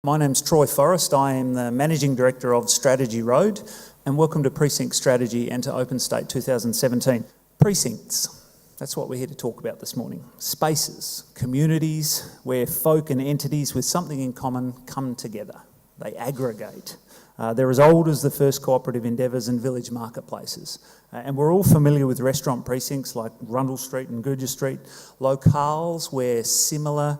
My name's Troy Forrest. I am the Managing Director of Strategy Road, and welcome to Precinct Strategy and to Open State 2017. Precincts, that's what we're here to talk about this morning. Spaces, communities where folk and entities with something in common come together. They aggregate. They're as old as the first cooperative endeavours and village marketplaces. And we're all familiar with restaurant precincts like Rundle Street and Goodger Street, locales where similar,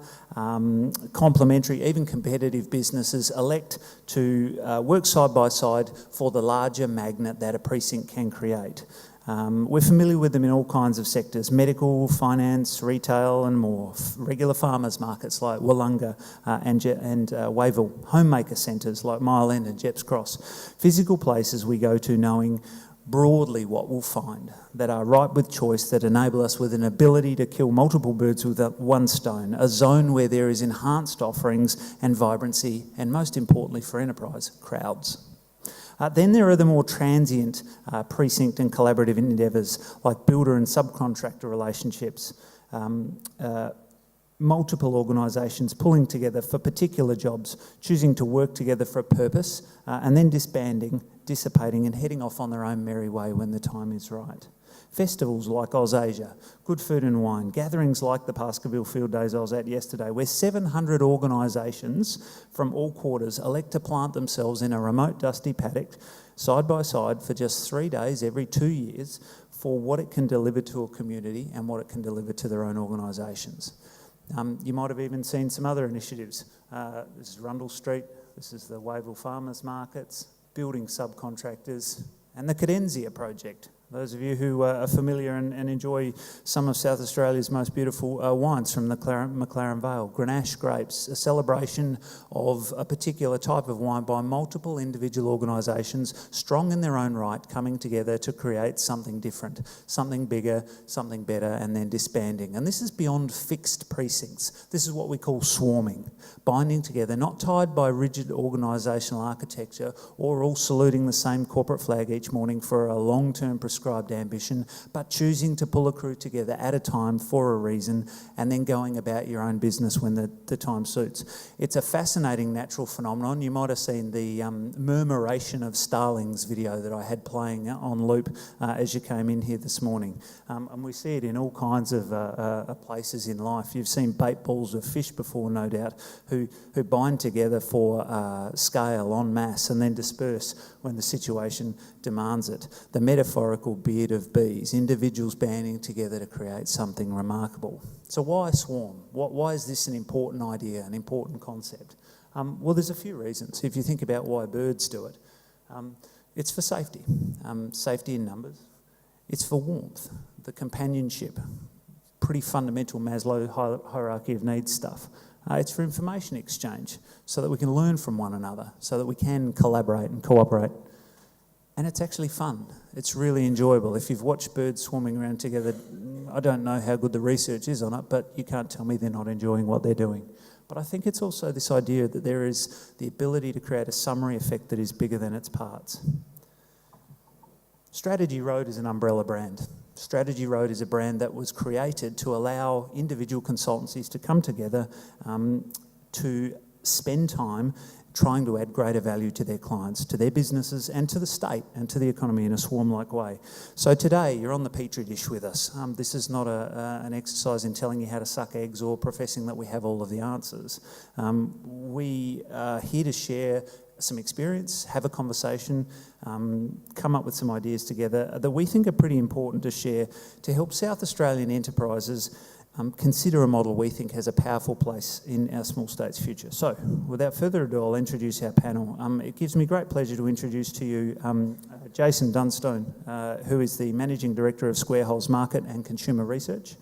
complementary, even competitive businesses elect to work side by side for the larger magnet that a precinct can create. We're familiar with them in all kinds of sectors: medical, finance, retail and more. Regular farmers markets like Wollonga and Wayville. Homemaker centres like Mile End and Jepps Cross. Physical places we go to knowing broadly what we'll find, that are ripe with choice, that enable us with an ability to kill multiple birds with one stone. A zone where there is enhanced offerings and vibrancy, and most importantly for enterprise, crowds. Then there are the more transient precinct and collaborative endeavours like builder and subcontractor relationships, multiple organisations pulling together for particular jobs, choosing to work together for a purpose, and then disbanding, dissipating and heading off on their own merry way when the time is right. Festivals like AusAsia, Good Food and Wine, gatherings like the Baskerville Field Days I was at yesterday, where 700 organisations from all quarters elect to plant themselves in a remote dusty paddock side by side for just 3 days every 2 years for what it can deliver to a community and what it can deliver to their own organisations. You might have even seen some other initiatives. This is Rundle Street, this is the Wayville Farmers Markets, building subcontractors, and the Cadenzia project. Those of you who are familiar and enjoy some of South Australia's most beautiful wines from the McLaren Vale, Grenache grapes, a celebration of a particular type of wine by multiple individual organisations, strong in their own right, coming together to create something different, something bigger, something better, and then disbanding. And this is beyond fixed precincts. This is what we call swarming, binding together, not tied by rigid organisational architecture or all saluting the same corporate flag each morning for a long-term prescribed ambition, but choosing to pull a crew together at a time for a reason and then going about your own business when the time suits. It's a fascinating natural phenomenon. You might have seen the murmuration of starlings video that I had playing on loop as you came in here this morning. And we see it in all kinds of places in life. You've seen bait balls of fish before, no doubt, who bind together for scale en masse and then disperse when the situation demands it. The metaphorical beard of bees, individuals banding together to create something remarkable. So why swarm? Why is this an important idea, an important concept? Well, there's a few reasons. If you think about why birds do it, it's for safety, safety in numbers. It's for warmth, the companionship, pretty fundamental Maslow hierarchy of needs stuff. It's for information exchange, so that we can learn from one another, so that we can collaborate and cooperate. And it's actually fun. It's really enjoyable. If you've watched birds swarming around together, I don't know how good the research is on it, but you can't tell me they're not enjoying what they're doing. But I think it's also this idea that there is the ability to create a summary effect that is bigger than its parts. Strategy Road is an umbrella brand. Strategy Road is a brand that was created to allow individual consultancies to come together to spend time trying to add greater value to their clients, to their businesses and to the state and to the economy in a swarm-like way. So today you're on the Petri dish with us. This is not an exercise in telling you how to suck eggs or professing that we have all of the answers. We are here to share some experience, have a conversation, come up with some ideas together that we think are pretty important to share to help South Australian enterprises consider a model we think has a powerful place in our small state's future. So, without further ado, I'll introduce our panel. It gives me great pleasure to introduce to you Jason Dunstone, who is the Managing Director of Square Holes Market and Consumer Research,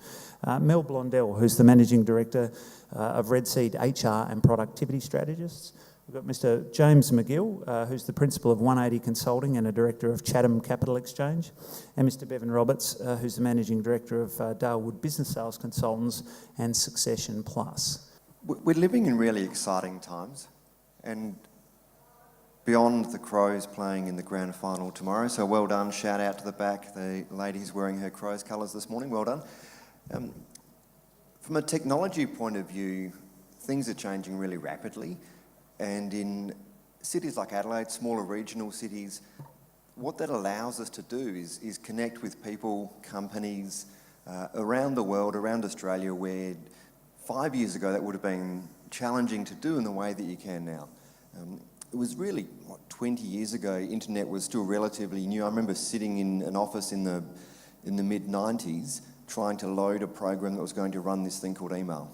Mel Blondell, who's the Managing Director of Red Seed HR and Productivity Strategists. We've got Mr. James McGill, who's the Principal of 180 Consulting and a Director of Chatham Capital Exchange, and Mr. Bevan Roberts, who's the Managing Director of Dalewood Business Sales Consultants and Succession Plus. We're living in really exciting times, and beyond the Crows playing in the grand final tomorrow, so well done, shout out to the back, the lady's wearing her Crows colours this morning, well done. From a technology point of view, things are changing really rapidly. And in cities like Adelaide, smaller regional cities, what that allows us to do is connect with people, companies around the world, around Australia, where 5 years ago that would have been challenging to do in the way that you can now. It was really, 20 years ago, internet was still relatively new. I remember sitting in an office in the mid-90s trying to load a program that was going to run this thing called email.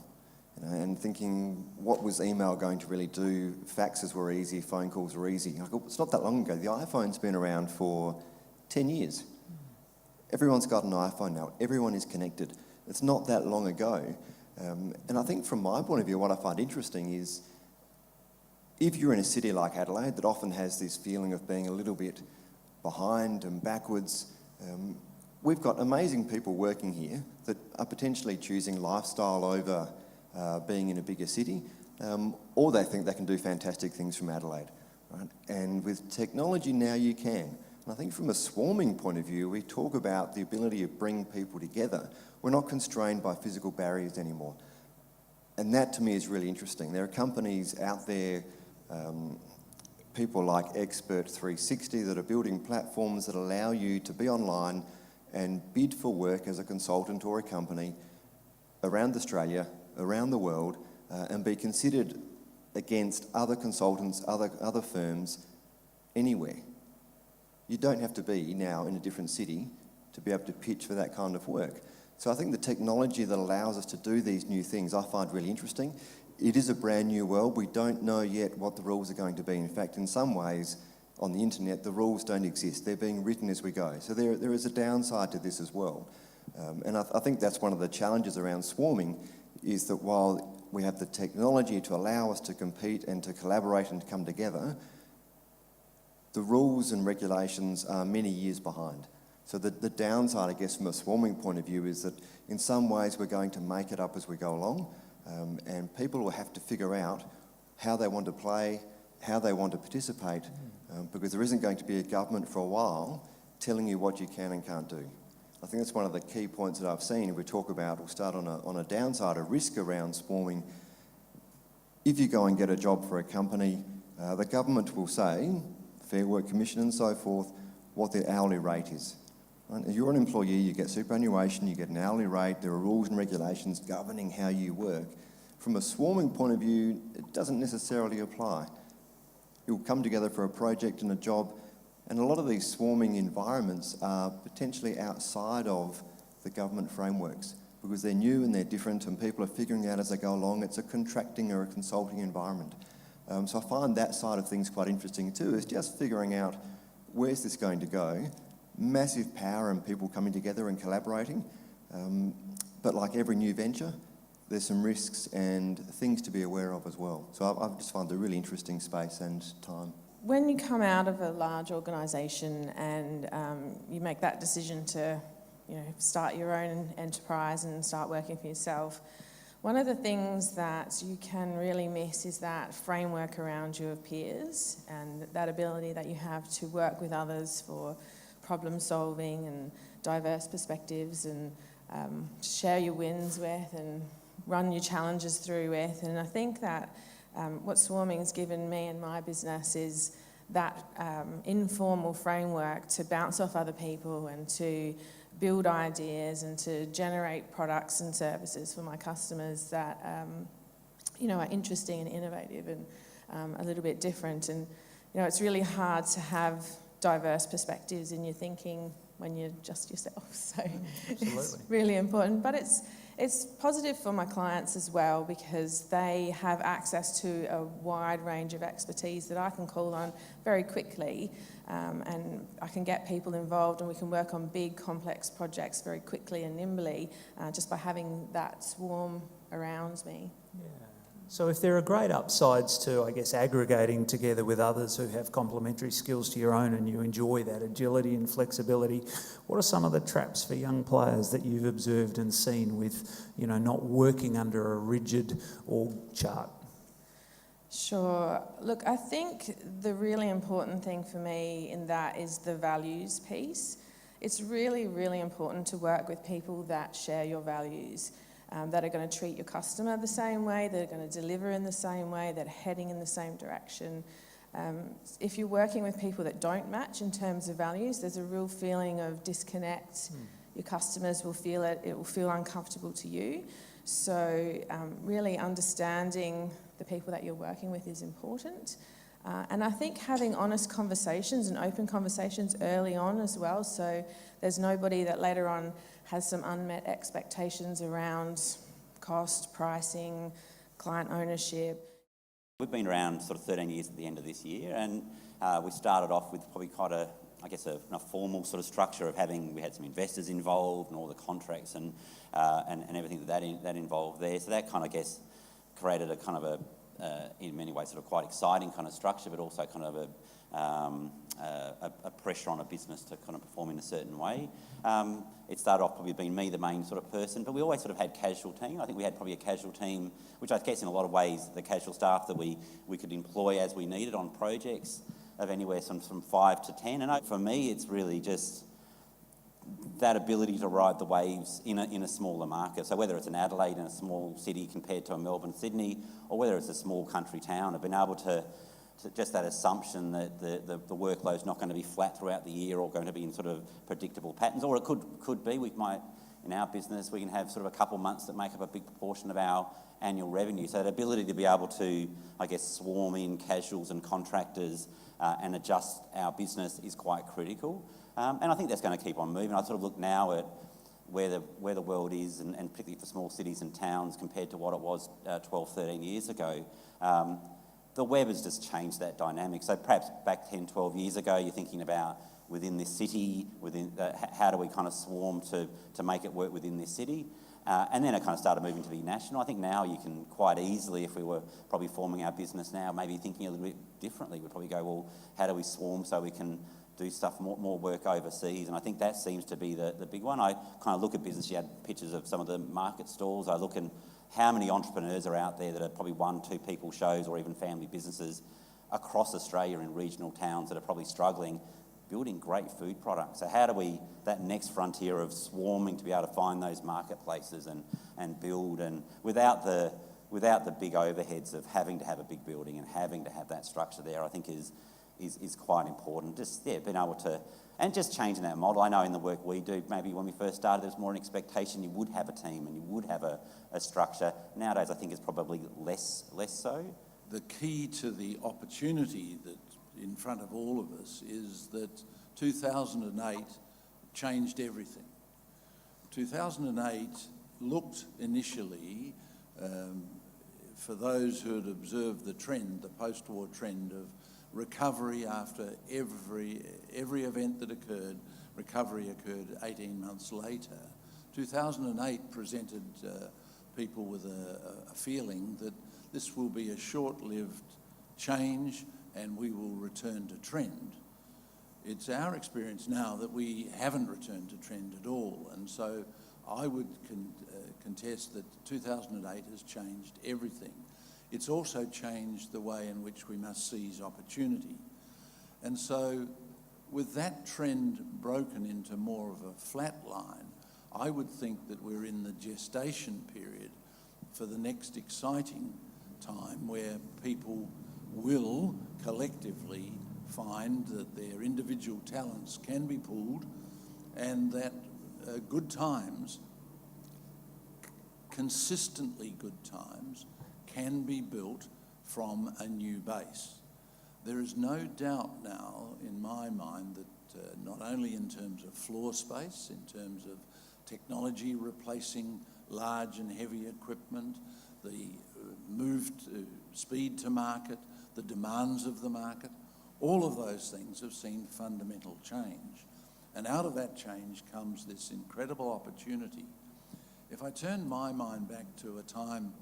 And thinking, what was email going to really do? Faxes were easy, phone calls were easy. It's not that long ago. The iPhone's been around for 10 years. Everyone's got an iPhone now. Everyone is connected. It's not that long ago. And I think from my point of view, what I find interesting is if you're in a city like Adelaide that often has this feeling of being a little bit behind and backwards, we've got amazing people working here that are potentially choosing lifestyle over being in a bigger city, or they think they can do fantastic things from Adelaide. Right? And with technology now you can. And I think from a swarming point of view, we talk about the ability to bring people together. We're not constrained by physical barriers anymore. And that to me is really interesting. There are companies out there, people like Expert 360 that are building platforms that allow you to be online and bid for work as a consultant or a company around Australia, around the world, and be considered against other consultants, other firms, anywhere. You don't have to be now in a different city to be able to pitch for that kind of work. So I think the technology that allows us to do these new things I find really interesting. It is a brand new world. We don't know yet what the rules are going to be. In fact, in some ways, on the internet, the rules don't exist. They're being written as we go. So there is a downside to this as well. And I think that's one of the challenges around swarming, is that while we have the technology to allow us to compete and to collaborate and to come together, the rules and regulations are many years behind. So the downside, I guess, from a swarming point of view is that in some ways we're going to make it up as we go along, and people will have to figure out how they want to play, how they want to participate, because there isn't going to be a government for a while telling you what you can and can't do. I think that's one of the key points that I've seen. If we talk about, we'll start on a downside, a risk around swarming. If you go and get a job for a company, the government will say, Fair Work Commission and so forth, what their hourly rate is. Right? If you're an employee, you get superannuation, you get an hourly rate, there are rules and regulations governing how you work. From a swarming point of view, it doesn't necessarily apply. You'll come together for a project and a job, and a lot of these swarming environments are potentially outside of the government frameworks because they're new and they're different and people are figuring out as they go along. It's a contracting or a consulting environment. So I find that side of things quite interesting too, is just figuring out where's this going to go. Massive power and people coming together and collaborating. But like every new venture, there's some risks and things to be aware of as well. So I just find it a really interesting space and time. When you come out of a large organisation and you make that decision to, start your own enterprise and start working for yourself, one of the things that you can really miss is that framework around you of peers and that ability that you have to work with others for problem solving and diverse perspectives and share your wins with and run your challenges through with. And I think that what swarming has given me and my business is that informal framework to bounce off other people and to build ideas and to generate products and services for my customers that are interesting and innovative and a little bit different. And it's really hard to have diverse perspectives in your thinking when you're just yourself. So it's really important. But it's positive for my clients as well because they have access to a wide range of expertise that I can call on very quickly, and I can get people involved and we can work on big complex projects very quickly and nimbly just by having that swarm around me. Yeah. So if there are great upsides to, I guess, aggregating together with others who have complementary skills to your own and you enjoy that agility and flexibility, what are some of the traps for young players that you've observed and seen with, not working under a rigid org chart? Sure. Look, I think the really important thing for me in that is the values piece. It's really, really important to work with people that share your values. that are going to treat your customer the same way, that are going to deliver in the same way, that are heading in the same direction. If you're working with people that don't match in terms of values, there's a real feeling of disconnect. Your customers will feel it, it will feel uncomfortable to you. So really understanding the people that you're working with is important. And I think having honest conversations and open conversations early on as well, so there's nobody that later on has some unmet expectations around cost, pricing, client ownership. We've been around sort of 13 years at the end of this year, and we started off with probably quite a formal sort of structure of we had some investors involved and all the contracts and everything that involved there. So that kind of, I guess, created a kind of in many ways, sort of quite exciting kind of structure, but also kind of a pressure on a business to kind of perform in a certain way. It started off probably being me, the main sort of person, but we always sort of had casual team. I think we had probably a casual team, which I guess in a lot of ways, the casual staff that we could employ as we needed on projects of anywhere from 5 to 10. And for me, it's really just that ability to ride the waves in a smaller market. So whether it's an Adelaide in a small city compared to a Melbourne, Sydney, or whether it's a small country town, I've been able to just that assumption that the workload's not going to be flat throughout the year or going to be in sort of predictable patterns, or it could be. In our business, we can have sort of a couple months that make up a big proportion of our annual revenue. So that ability to be able to, I guess, swarm in casuals and contractors and adjust our business is quite critical. And I think that's going to keep on moving. I sort of look now at where the world is, and particularly for small cities and towns compared to what it was 12, 13 years ago. The web has just changed that dynamic. So perhaps back 10, 12 years ago, you're thinking about within this city, how do we kind of swarm to make it work within this city? And then it kind of started moving to be national. I think now you can quite easily, if we were probably forming our business now, maybe thinking a little bit differently, we'd probably go, well, how do we swarm so we can do stuff, more work overseas? And I think that seems to be the big one. I kind of look at business, you had pictures of some of the market stalls. I look at how many entrepreneurs are out there that are probably 1-2 people shows or even family businesses across Australia in regional towns that are probably struggling, building great food products. So how do we, that next frontier of swarming to be able to find those marketplaces and build, and without the big overheads of having to have a big building and having to have that structure there, I think is quite important. Just, being able to, and just changing that model. I know in the work we do, maybe when we first started, there was more an expectation you would have a team and you would have a structure. Nowadays, I think it's probably less so. The key to the opportunity that in front of all of us is that 2008 changed everything. 2008 looked initially, for those who had observed the trend, the post-war trend of recovery after every event that occurred, recovery occurred 18 months later. 2008 presented people with a feeling that this will be a short-lived change and we will return to trend. It's our experience now that we haven't returned to trend at all, and so I would contest that 2008 has changed everything. It's also changed the way in which we must seize opportunity. And so with that trend broken into more of a flat line, I would think that we're in the gestation period for the next exciting time where people will collectively find that their individual talents can be pooled and that good times, consistently good times, can be built from a new base. There is no doubt now in my mind that not only in terms of floor space, in terms of technology replacing large and heavy equipment, the move to speed to market, the demands of the market, all of those things have seen fundamental change. And out of that change comes this incredible opportunity. If I turn my mind back to a time,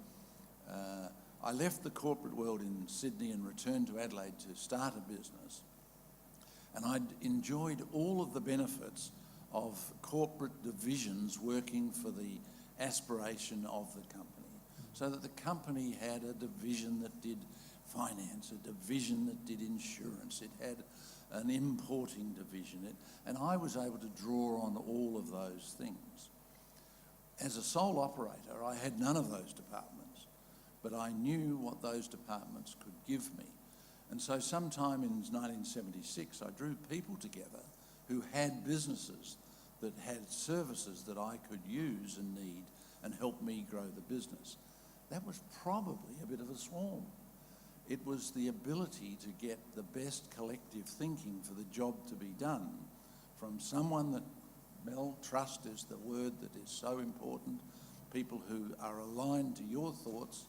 I left the corporate world in Sydney and returned to Adelaide to start a business. And I'd enjoyed all of the benefits of corporate divisions working for the aspiration of the company. So that the company had a division that did finance, a division that did insurance, it had an importing division, and I was able to draw on all of those things. As a sole operator, I had none of those departments, but I knew what those departments could give me. And so sometime in 1976, I drew people together who had businesses that had services that I could use and need and help me grow the business. That was probably a bit of a swarm. It was the ability to get the best collective thinking for the job to be done from someone that, Mel, trust is the word that is so important, people who are aligned to your thoughts.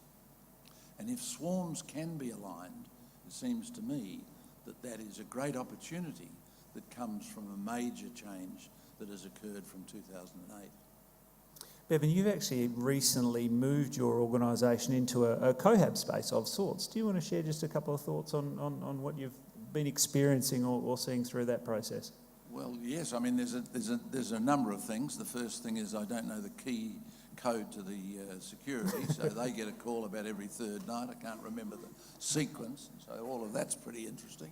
And if swarms can be aligned, it seems to me that that is a great opportunity that comes from a major change that has occurred from 2008. Bevan, you've actually recently moved your organisation into a cohab space of sorts. Do you want to share just a couple of thoughts on what you've been experiencing or seeing through that process? Well, yes. I mean, there's a number of things. The first thing is I don't know the key code to the security, so they get a call about every third night. I can't remember the sequence, so all of that's pretty interesting.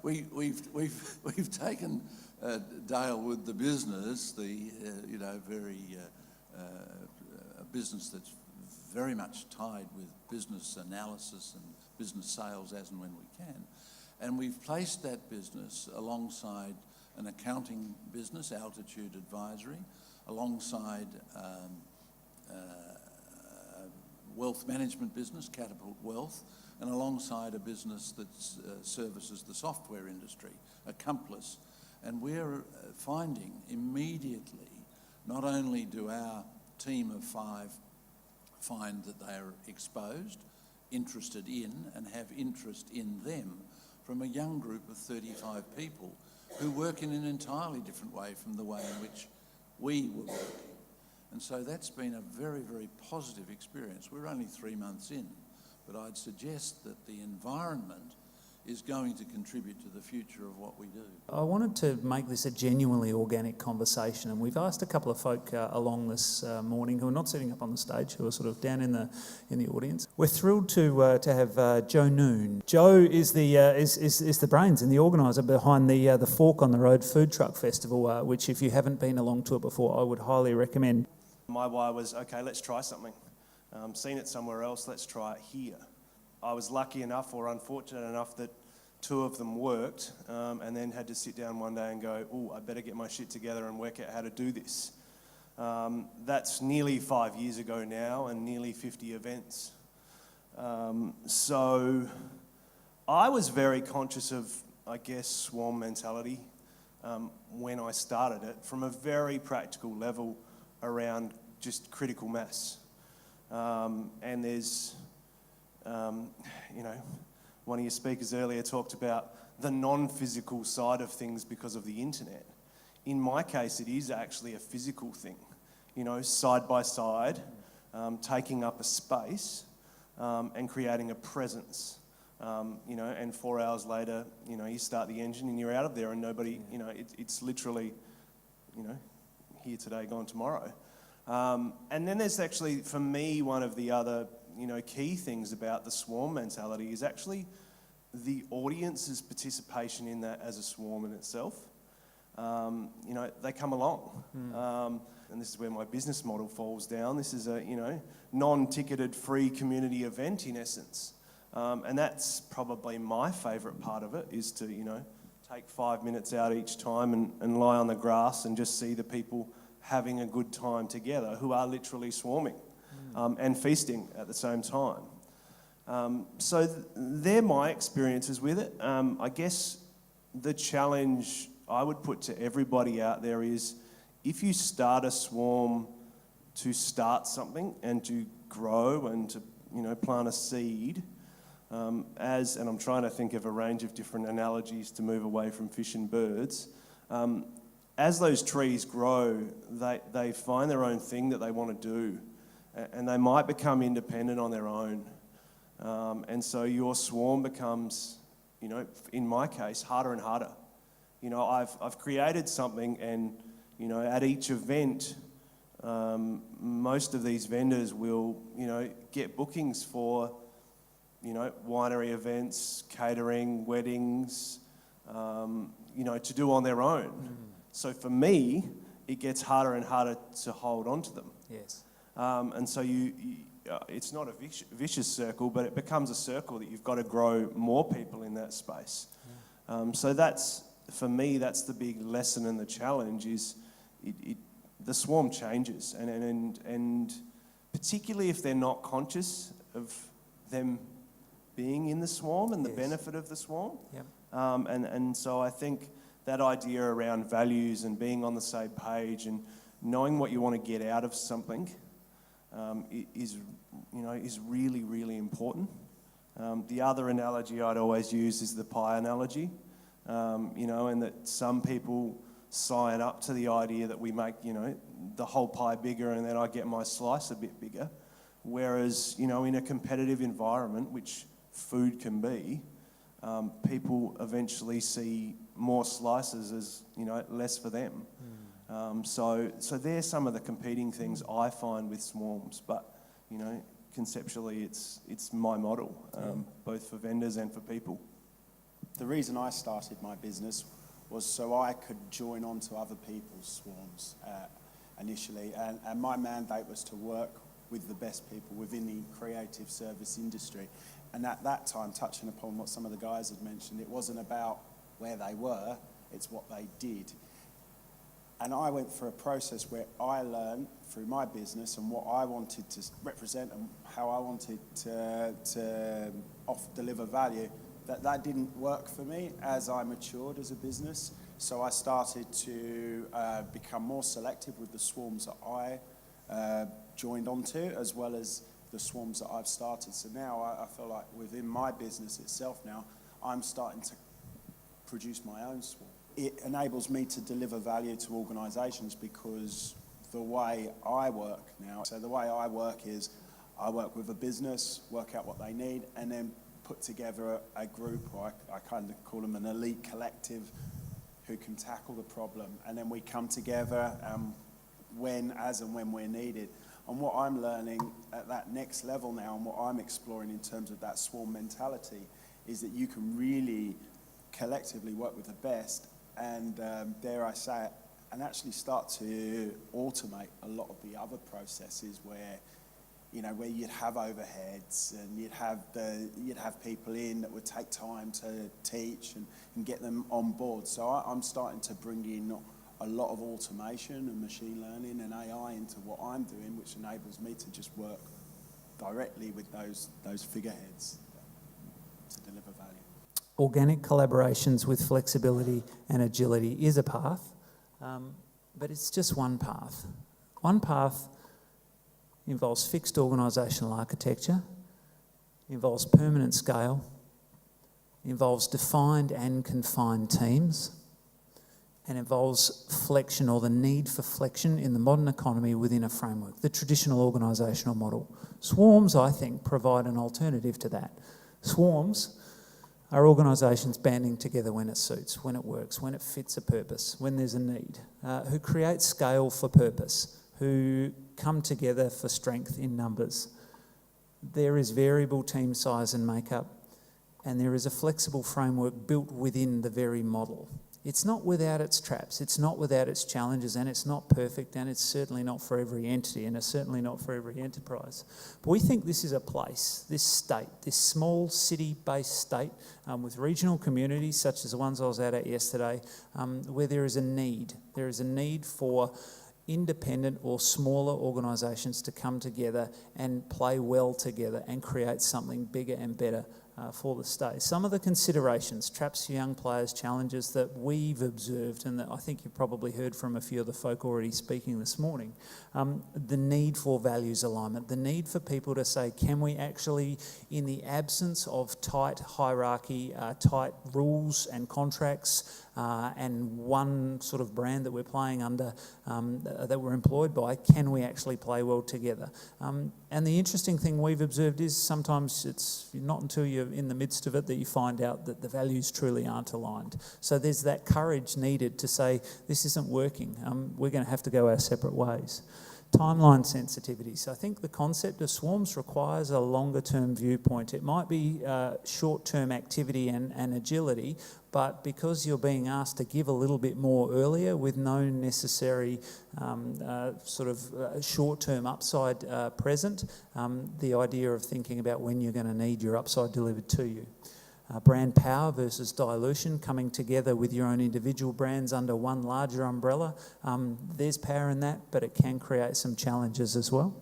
We've taken Dale with the business, a business that's very much tied with business analysis and business sales as and when we can. And we've placed that business alongside an accounting business, Altitude Advisory, alongside wealth management business, Catapult Wealth, and alongside a business that services the software industry, Accomplice. And we're finding immediately, not only do our team of 5 find that they are exposed, interested in, and have interest in them, from a young group of 35 people who work in an entirely different way from the way in which we were working. And so that's been a very, very positive experience. We're only 3 months in, but I'd suggest that the environment is going to contribute to the future of what we do. I wanted to make this a genuinely organic conversation, and we've asked a couple of folk along this morning who are not sitting up on the stage, who are sort of down in the audience. We're thrilled to have Joe Noon. Joe is the brains and the organiser behind the Fork on the Road Food Truck Festival, which, if you haven't been along to it before, I would highly recommend. My why was, okay, let's try something. Seen it somewhere else, let's try it here. I was lucky enough or unfortunate enough that 2 of them worked, and then had to sit down one day and go, oh, I better get my shit together and work out how to do this. That's nearly 5 years ago now and nearly 50 events. So I was very conscious of, I guess, swarm mentality when I started it, from a very practical level around just critical mass. And there's, one of your speakers earlier talked about the non-physical side of things because of the internet. In my case, it is actually a physical thing, side by side, taking up a space and creating a presence. And 4 hours later, you start the engine and you're out of there and nobody, it's literally, here today, gone tomorrow. And then there's actually, for me, one of the other key things about the swarm mentality is actually the audience's participation in that as a swarm in itself. They come along. And this is where my business model falls down. This is a, non-ticketed free community event in essence. And that's probably my favourite part of it, is to, take 5 minutes out each time and lie on the grass and just see the people having a good time together who are literally swarming. And feasting at the same time. So they're my experiences with it. I guess the challenge I would put to everybody out there is, if you start a swarm to start something and to grow and to plant a seed, and I'm trying to think of a range of different analogies to move away from fish and birds, as those trees grow, they find their own thing that they want to do. And they might become independent on their own. And so your swarm becomes, in my case, harder and harder. I've created something, and, at each event, most of these vendors will, get bookings for, winery events, catering, weddings, to do on their own. So for me, it gets harder and harder to hold on to them. Yes. And so it's not a vicious circle, but it becomes a circle that you've got to grow more people in that space. So that's, for me, that's the big lesson and the challenge is the swarm changes. And particularly if they're not conscious of them being in the swarm and the Yes. benefit of the swarm. Yep. And so I think that idea around values and being on the same page and knowing what you want to get out of something is really, really important. The other analogy I'd always use is the pie analogy, and that some people sign up to the idea that we make, the whole pie bigger and then I get my slice a bit bigger. Whereas, in a competitive environment, which food can be, people eventually see more slices as, less for them. So there's some of the competing things I find with swarms, but, conceptually it's my model, both for vendors and for people. The reason I started my business was so I could join on to other people's swarms initially, and my mandate was to work with the best people within the creative service industry. And at that time, touching upon what some of the guys had mentioned, it wasn't about where they were, it's what they did. And I went through a process where I learned through my business and what I wanted to represent and how I wanted to deliver value, that didn't work for me as I matured as a business. So I started to become more selective with the swarms that I joined onto, as well as the swarms that I've started. So now I feel like within my business itself now, I'm starting to produce my own swarm. It enables me to deliver value to organisations because the way I work now, so the way I work is I work with a business, work out what they need, and then put together a group, or I kind of call them an elite collective, who can tackle the problem. And then we come together when we're needed. And what I'm learning at that next level now, and what I'm exploring in terms of that swarm mentality, is that you can really collectively work with the best and, dare I say it, and actually start to automate a lot of the other processes where, where you'd have overheads and you'd have people in that would take time to teach and get them on board. So I'm starting to bring in a lot of automation and machine learning and AI into what I'm doing, which enables me to just work directly with those figureheads to deliver value. Organic collaborations with flexibility and agility is a path, but it's just one path. One path involves fixed organisational architecture, involves permanent scale, involves defined and confined teams, and involves flexion or the need for flexion in the modern economy within a framework, the traditional organisational model. Swarms, I think, provide an alternative to that. Swarms are organisations banding together when it suits, when it works, when it fits a purpose, when there's a need, who create scale for purpose, who come together for strength in numbers. There is variable team size and makeup, and there is a flexible framework built within the very model. It's not without its traps, it's not without its challenges, and it's not perfect, and it's certainly not for every entity, and it's certainly not for every enterprise. But we think this is a place, this state, this small city-based state with regional communities such as the ones I was at yesterday, where there is a need. There is a need for independent or smaller organisations to come together and play well together and create something bigger and better for the state. Some of the considerations, traps for young players, challenges that we've observed and that I think you've probably heard from a few of the folk already speaking this morning, the need for values alignment, the need for people to say, can we actually, in the absence of tight hierarchy, tight rules and contracts, and one sort of brand that we're playing under, that we're employed by, can we actually play well together? And the interesting thing we've observed is sometimes it's not until you're in the midst of it that you find out that the values truly aren't aligned. So there's that courage needed to say, this isn't working, we're going to have to go our separate ways. Timeline sensitivities. I think the concept of swarms requires a longer term viewpoint. It might be short term activity and agility, but because you're being asked to give a little bit more earlier with no necessary short term upside present, the idea of thinking about when you're going to need your upside delivered to you. Brand power versus dilution, coming together with your own individual brands under one larger umbrella. There's power in that, but it can create some challenges as well.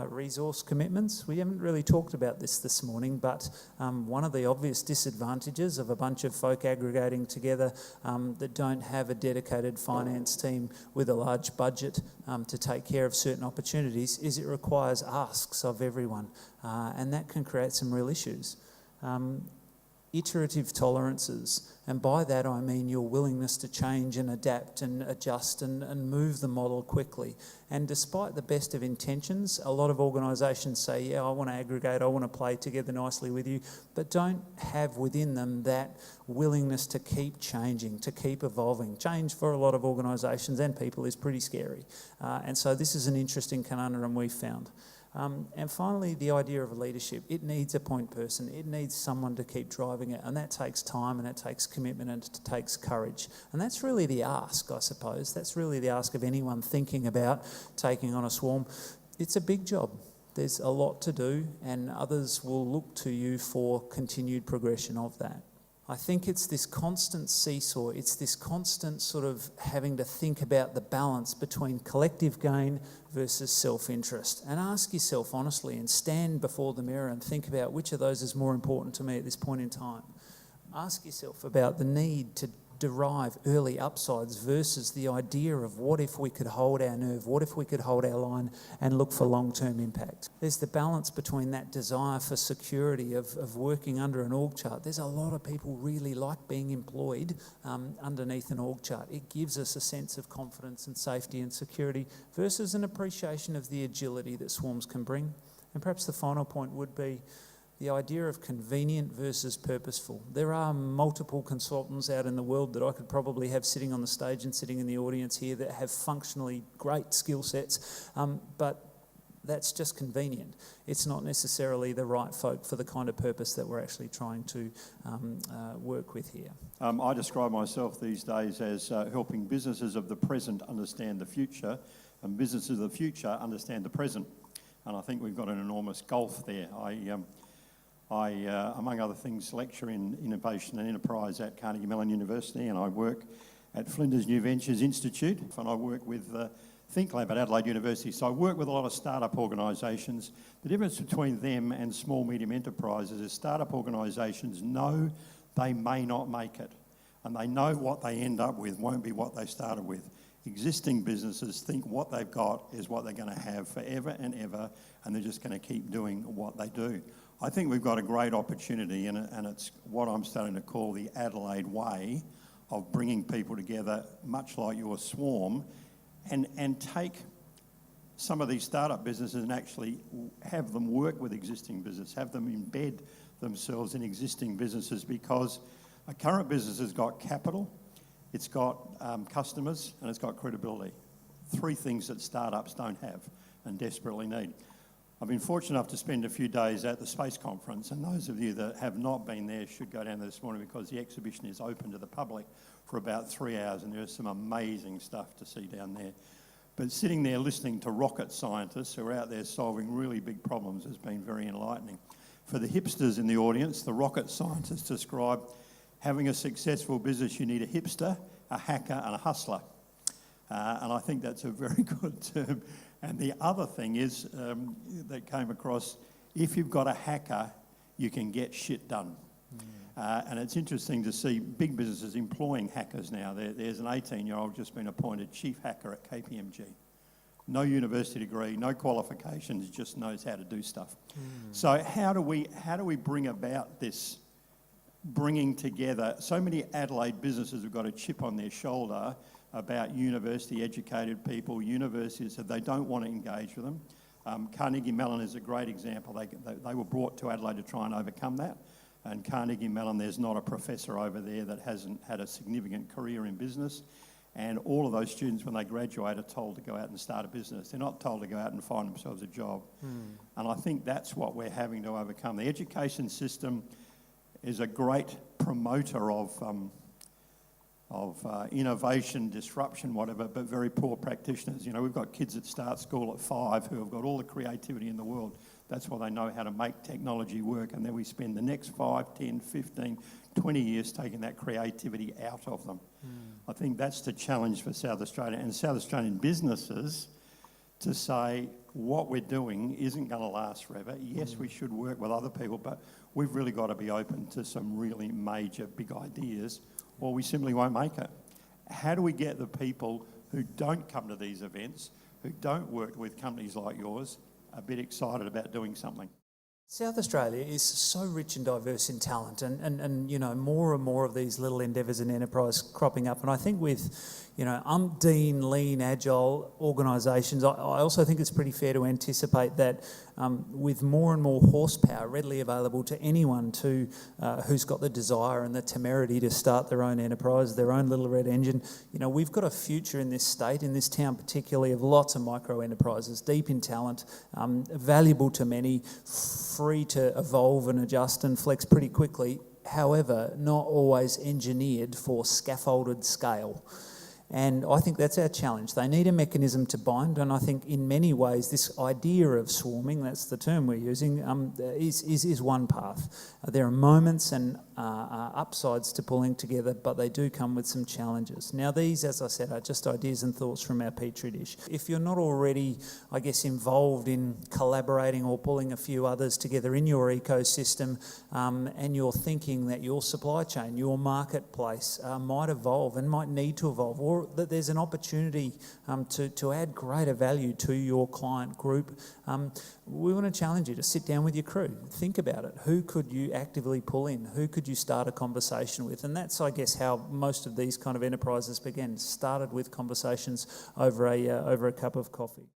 Resource commitments. We haven't really talked about this morning, but one of the obvious disadvantages of a bunch of folk aggregating together that don't have a dedicated finance team with a large budget to take care of certain opportunities is it requires asks of everyone, and that can create some real issues. Iterative tolerances, and by that I mean your willingness to change and adapt and adjust and move the model quickly. And despite the best of intentions, a lot of organisations say, yeah, I want to aggregate, I want to play together nicely with you, but don't have within them that willingness to keep changing, to keep evolving. Change for a lot of organisations and people is pretty scary. And so this is an interesting conundrum we've found. And finally, the idea of leadership. It needs a point person. It needs someone to keep driving it, and that takes time and it takes commitment and it takes courage. And that's really the ask, I suppose. That's really the ask of anyone thinking about taking on a swarm. It's a big job. There's a lot to do, and others will look to you for continued progression of that. I think it's this constant seesaw, it's this constant sort of having to think about the balance between collective gain versus self-interest. And ask yourself honestly and stand before the mirror and think about which of those is more important to me at this point in time. Ask yourself about the need to derive early upsides versus the idea of what if we could hold our nerve, what if we could hold our line and look for long-term impact. There's the balance between that desire for security of working under an org chart. There's a lot of people really like being employed underneath an org chart. It gives us a sense of confidence and safety and security versus an appreciation of the agility that swarms can bring. And perhaps the final point would be the idea of convenient versus purposeful. There are multiple consultants out in the world that I could probably have sitting on the stage and sitting in the audience here that have functionally great skill sets, but that's just convenient. It's not necessarily the right folk for the kind of purpose that we're actually trying to work with here. I describe myself these days as helping businesses of the present understand the future, and businesses of the future understand the present. And I think we've got an enormous gulf there. I, among other things, lecture in innovation and enterprise at Carnegie Mellon University, and I work at Flinders New Ventures Institute, and I work with ThinkLab at Adelaide University. So I work with a lot of startup organisations. The difference between them and small, medium enterprises is startup organisations know they may not make it, and they know what they end up with won't be what they started with. Existing businesses think what they've got is what they're going to have forever and ever, and they're just going to keep doing what they do. I think we've got a great opportunity, and it's what I'm starting to call the Adelaide way of bringing people together, much like your swarm, and take some of these startup businesses and actually have them work with existing business, have them embed themselves in existing businesses, because a current business has got capital, it's got customers, and it's got credibility. 3 things that startups don't have and desperately need. I've been fortunate enough to spend a few days at the Space Conference, and those of you that have not been there should go down there this morning, because the exhibition is open to the public for about 3 hours, and there's some amazing stuff to see down there. But sitting there listening to rocket scientists who are out there solving really big problems has been very enlightening. For the hipsters in the audience, the rocket scientists describe having a successful business, you need a hipster, a hacker, and a hustler. And I think that's a very good term. And the other thing is, that came across, if you've got a hacker, you can get shit done. And it's interesting to see big businesses employing hackers now. There's an 18-year-old just been appointed chief hacker at KPMG. No university degree, no qualifications, just knows how to do stuff. So how do we bring about this bringing together? So many Adelaide businesses have got a chip on their shoulder about university-educated people, universities that they don't want to engage with them. Carnegie Mellon is a great example. They were brought to Adelaide to try and overcome that. And Carnegie Mellon, there's not a professor over there that hasn't had a significant career in business. And all of those students, when they graduate, are told to go out and start a business. They're not told to go out and find themselves a job. And I think that's what we're having to overcome. The education system is a great promoter of innovation, disruption, whatever, but very poor practitioners. You know, we've got kids that start school at 5 who have got all the creativity in the world. That's why they know how to make technology work, and then we spend the next 5, 10, 15, 20 years taking that creativity out of them. I think that's the challenge for South Australia and South Australian businesses, to say what we're doing isn't going to last forever. Yes, we should work with other people, but we've really got to be open to some really major big ideas, or we simply won't make it. How do we get the people who don't come to these events, who don't work with companies like yours, a bit excited about doing something? South Australia is so rich and diverse in talent, and you know, more and more of these little endeavours and enterprise cropping up. And I think with, you know, umpteen lean, agile organisations, I also think it's pretty fair to anticipate that with more and more horsepower readily available to anyone who's got the desire and the temerity to start their own enterprise, their own little red engine, you know, we've got a future in this state, in this town particularly, of lots of micro enterprises, deep in talent, valuable to many, free to evolve and adjust and flex pretty quickly, however, not always engineered for scaffolded scale. And I think that's our challenge. They need a mechanism to bind, and I think in many ways this idea of swarming, that's the term we're using, is one path. There are moments and upsides to pulling together, but they do come with some challenges. Now these, as I said, are just ideas and thoughts from our petri dish. If you're not already, I guess, involved in collaborating or pulling a few others together in your ecosystem, and you're thinking that your supply chain, your marketplace might evolve and might need to evolve, or that there's an opportunity to add greater value to your client group, we want to challenge you to sit down with your crew. Think about it. Who could you actively pull in? Who could you start a conversation with? And that's, I guess, how most of these kind of enterprises began. Started with conversations over a cup of coffee.